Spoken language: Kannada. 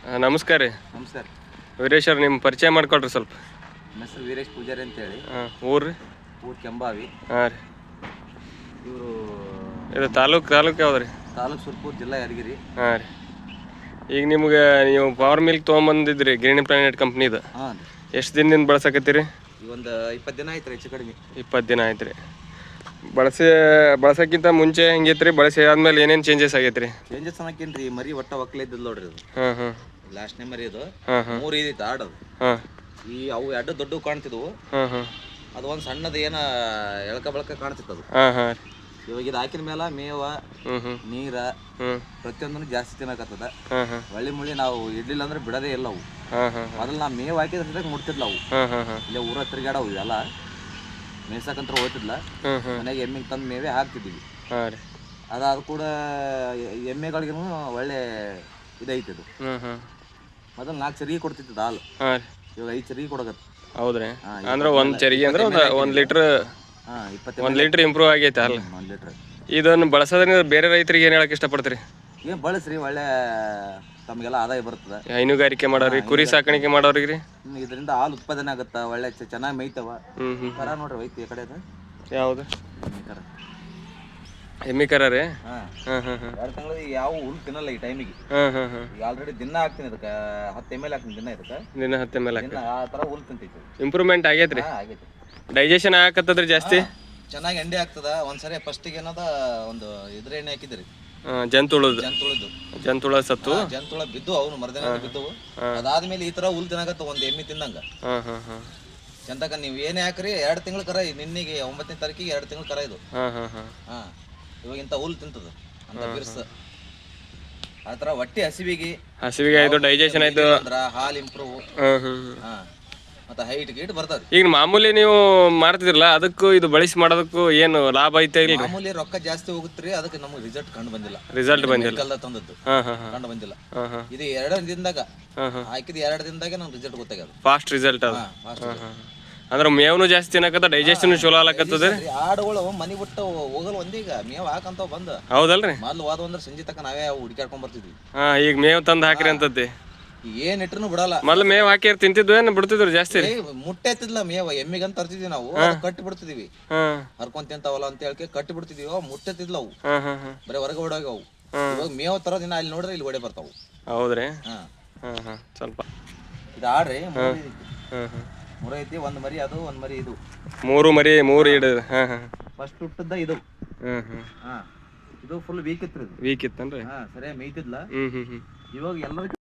ನಮಸ್ಕಾರ ರೀ. ನಮಸ್ಕಾರ. ವೀರೇಶ್ ಅವ್ರು ನಿಮ್ಮ ಪರಿಚಯ ಮಾಡ್ಕೊಳ್ರಿ ಸ್ವಲ್ಪ. ನನ್ನ ಹೆಸರು ವೀರೇಶ್ ಪೂಜಾರಿ ಅಂತೇಳಿ. ಊರು ರೀ? ಊರು ಕೆಂಬಾವಿ. ಹಾಂ ರೀ. ಇವರು ಇದು ತಾಲೂಕು ಯಾವ್ದು ರೀ? ತಾಲೂಕು ಸುರ್ಪುರ್, ಜಿಲ್ಲಾ ಯಾದಗಿರಿ. ಹಾಂ ರೀ. ಈಗ ನಿಮ್ಗೆ ನೀವು ಪವರ್ ಮಿಲ್ಕ್ ತೊಗೊಂಬಂದಿದ್ರಿ ಗ್ರೀನ್ ಪ್ಲಾನೆಟ್ ಕಂಪ್ನಿದು. ಹಾಂ ರೀ. ಎಷ್ಟು ದಿನದಿಂದ ಬಳಸಕತ್ತೀರಿ? ಈಗ ಒಂದು 20 ದಿನ ಆಯ್ತು ರೀ, ಹೆಚ್ಚು ಕಡಿಮೆ 20 ದಿನ ಆಯ್ತು ರೀ. ಬಳಸೋಕ್ಕಿಂತ ಮುಂಚೆ ಹೆಂಗೈತೆ ರೀ? ಬಳಸಿ ಆದ್ಮೇಲೆ ಏನೇನು ಚೇಂಜಸ್ ಆಗೈತೆ ರೀ? ಚೇಂಜಸ್ ಅನ್ನೋಕೇನು ರೀ, ಮರಿ ಒಟ್ಟ ಒಕ್ಕಲೆ ಇದ್ದದ್ದು ನೋಡ್ರಿ ಅದು. ಹಾಂ ಲಾಸ್ಟ್ನೇ ಮರಿ ಅದು. 3 ಇದಿತ್ತು ಆಡೋದು. ಹಾಂ. ಈ ಅವು ಎರಡು ದೊಡ್ಡ ಕಾಣ್ತಿದ್ವು. ಅದು ಒಂದು ಸಣ್ಣದು ಏನ ಎಳ್ಕ ಬಳಕ ಕಾಣ್ತಿತ್ತು ಅದು. ಇವಾಗ ಇದು ಹಾಕಿದ ಮೇಲೆ ಮೇವ, ನೀರ ಪ್ರತಿಯೊಂದನ್ನು ಜಾಸ್ತಿ ತಿನ್ನಕತ್ತದ. ಒಳ್ಳೆ ಮುಳ್ಳಿ ನಾವು ಇಡ್ಲಿಲ್ಲ ಅಂದ್ರೆ ಬಿಡದೇ ಇಲ್ಲ ಅವು. ಮೊದಲು ನಾವು ಮೇವು ಹಾಕಿದ್ರೆ ಮುಡ್ತಿದ್ಲ ಅವು. ಇಲ್ಲೇ ಊರ ತಿರ್ಗಾಡವು ಇವೆಲ್ಲ ಮೇಯ್ಸಕಂತ ಹೋಗ್ತಿದ್ಲ. ಮನೆಗೆ ಎಮ್ಮೆಗೆ ತಂದು ಮೇವೇ ಹಾಕ್ತಿದ್ವಿ. ಅದಾದ ಕೂಡ ಎಮ್ಮೆಗಳಿಗೂ ಒಳ್ಳೆ ಇದೈತಿದು. ಮೊದಲು 4 ಚರಿಗೆ ಕೊಡ್ತಿತ್ತು ಹಾಲು. ಇವಾಗ 5 ಚರಿಗೆ ಕೊಡಕತ್ತ. ಹೌದ್ರಿ? ಅಂದ್ರೆ ಒಂದು ಚರಿಗೆ ಅಂದ್ರೆ 1 ಲೀಟ್ರ್. 1 ಲೀಟ್ರ್ ಇಂಪ್ರೂವ್ ಆಗೈತೆ ಹಾಲು. 1 ಲೀಟ್ರ್. ಇದನ್ನು ಬಳಸೋದ್ರಿಂದ ಬೇರೆ ರೈತರಿಗೆ ಏನು ಹೇಳಕ್ ಇಷ್ಟಪಡ್ತೀರಿ? ಏನು ಬಳಸ್ರಿ, ಒಳ್ಳೆ ತಮಗೆಲ್ಲ ಆದಾಯ ಬರ್ತದೆ. ಹೈನುಗಾರಿಕೆ ಮಾಡೋರಿ, ಕುರಿ ಸಾಕಾಣಿಕೆ ಮಾಡೋರಿಗೆ ರೀ? ಇದರಿಂದ ಹಾಲು ಉತ್ಪಾದನೆ ಆಗುತ್ತಾ, ಒಳ್ಳೆ ಚೆನ್ನಾಗಿ ಮೇಯ್ತವ. ಕರ ನೋಡ್ರಿ ಐತಿ ಈ ಕಡೆ. ಯಾವುದು? ಎಮ್ಮಿ ಕರ ರೀ? 2 ತಿಂಗಳು ಯಾವ ಹುಲ್ಲು ತಿನ್ನಲ್ಲ ಈ ಟೈಮಿಗೆ. ಈಗ ಆಲ್ರೆಡಿ ದಿನ ಹಾಕ್ತೀನಿ ಇದಕ್ಕೆ 10 ml ಹಾಕ್ತೀನಿ ದಿನ ಇದಕ್ಕೆ. ದಿನ 10 ml ಹಾಕ್ತೀನಿ. ಆ ಥರ ಹುಲ್ಲು ತಿಂತೈತಿ. ಇಂಪ್ರೂವ್ಮೆಂಟ್ ಆಗೈತೆ ರೀ? ಆಗೈತಿ. ಡೈಜೆಷನ್ ಆಗಕತ್ತದ್ರಿ ಜಾಸ್ತಿ? ಚೆನ್ನಾಗಿ ಎಂಡೆ ಆಗ್ತದ. ಒಂದ್ಸರಿ ಫಸ್ಟಿಗೆ ಏನದ ಒಂದು ಇದ್ರ ಎಣ್ಣೆ ಹಾಕಿದ್ರಿ, ಜಂತುಳ ಸತ್ತು. ಜಂತುಳ ಬಿದ್ದು ಅವನು ಮರದಿನ ಬಿದ್ದವು. ಅದಾದ್ಮೇಲೆ ಈ ತರ ಹುಲ್ ತಿನ್ನಾಗತ್ತ ಒಂದ್ ಎಮ್ಮಿ ತಿಂದಂಗ. ಚಂದಕ ನೀವ್ ಏನೇ ಹಾಕ್ರಿ 2 ತಿಂಗಳ ಕರ. ನಿನ್ನೆಗೆ 9ನೇ ತಾರೀಕಿಗೆ 2 ತಿಂಗಳ ಕರ ಇದು. ಇವಾಗ ಇಂತ ಹುಲ್ ತಿಂತದ ಅಂತ ಬಿರ್ಸ. ಆತರ ಹೊಟ್ಟೆ ಹಸಿವಿಗೆ ಆಯ್ತು, ಡೈಜೆಷನ್ ಆಯ್ತು, ಹಾಲ್ ಇಂಪ್ರೂವ್, ಮತ್ತೆ ಹೈಟ್ ಗೀಟ್ ಬರ್ತಾವ್ರಿ. ಈಗ ಮಾಮೂಲಿ ನೀವು ಮಾಡ್ತಿದ್ರಲ್ಲ, ಅದಕ್ಕೂ ಇದು ಬಳಸಿ ಮಾಡೋದಕ್ಕೂ ಏನು ಲಾಭ ಐತೆ? ಇಲ್ಲ, ಮಾಮೂಲಿ ರೊಕ್ಕ ಜಾಸ್ತಿ ಹೋಗುತ್ರಿ, ಅದಕ್ಕೆ ನಮಗೆ ರಿಸಲ್ಟ್ ಕಂಡು ಬಂದಿಲ್ಲ. ತಂದದ್ದು ಕಂಡು ಬಂದಿಲ್ಲ. ಇದು 2 ದಿನದಾಗ ಹಾಕಿದ 2 ದಿನದಾಗೆ ನಮ್ಗೆ ರಿಸಲ್ಟ್ ಗೊತ್ತಾಗ್ಯದ. ಫಾಸ್ಟ್ ರಿಸಲ್ಟ್ ಅದು. ಅಂದ್ರೆ ಮೇವ್ನು ಜಾಸ್ತಿ ತಿನ್ನಕತ್ತ, ಡೈಜೆಷನ್ ಚಲೋ ಆಲಕತ್ತದ. ಆಡುಗಳು ಮನಿ ಬಿಟ್ಟು ಹೋಗಲ್ ಒಂದೀಗ ಮೇವ್ ಹಾಕಂತ ಬಂದ. ಹೌದಲ್ರಿ? ಮೊದ್ಲು ಹೋದ ಅಂದ್ರೆ ಸಂಜೆ ತಕ ನಾವೇ ಹುಡುಕಾಡ್ಕೊಂಡ್ ಬರ್ತಿದ್ವಿ. ಈಗ ಮೇವ್ ತಂದು ಹಾಕ್ರಿ ಅಂತದ್ದಿ. ಏನ್ ಇಟ್ರು ಬಿಡಲ್ಲ. ಮೊದ್ಲು ಮೇವ್ ಹಾಕಿ ತಿಂತಿದ್ವು ಏನು ಬಿಡ್ತಿದ್ರು ಜಾಸ್ತಿ? ಮುಟ್ಟೆ ಎತ್ತಿದ್ಲ ಮೇವ. ಎಮ್ಮಿಗಂತ ತರ್ತಿದ್ವಿ ನಾವು, ಕಟ್ಟಿ ಬಿಡ್ತಿದ್ವಿ. ಹರ್ಕೊಂಡ್ ತಿಂತಾವಲ್ಲ ಅಂತ ಹೇಳಿ ಕಟ್ಟಿ ಬಿಡ್ತಿದ್ವಿ. ಮುಟ್ಟೆತ್ತಿದ್ಲ ಅವು, ಬರೀ ಹೊರಗೆ ಓಡೋಗಿ ಅವು. ಇವಾಗ ಮೇವ್ ತರ ದಿನ ಅಲ್ಲಿ ನೋಡ್ರೆ ಇಲ್ಲಿ ಓಡೆ ಬರ್ತಾವು. ಹೌದ್ರಿ? ಸ್ವಲ್ಪ ಇದು ಆಡ್ರಿ 3 ಐತಿ. 1 ಮರಿ ಅದು, 1 ಮರಿ ಇದು. 3 ಮರಿ 3 ಇಡ. ಫಸ್ಟ್ ಹುಟ್ಟದ ಇದು. ಇದು ಫುಲ್ ವೀಕ್ ಇತ್ತು. ವೀಕ್ ಇತ್ತನ್ರಿ? ಸರಿಯಾಗಿ ಮೇಯ್ತಿದ್ಲ. ಇವಾಗ ಎಲ್ಲರಿಗೂ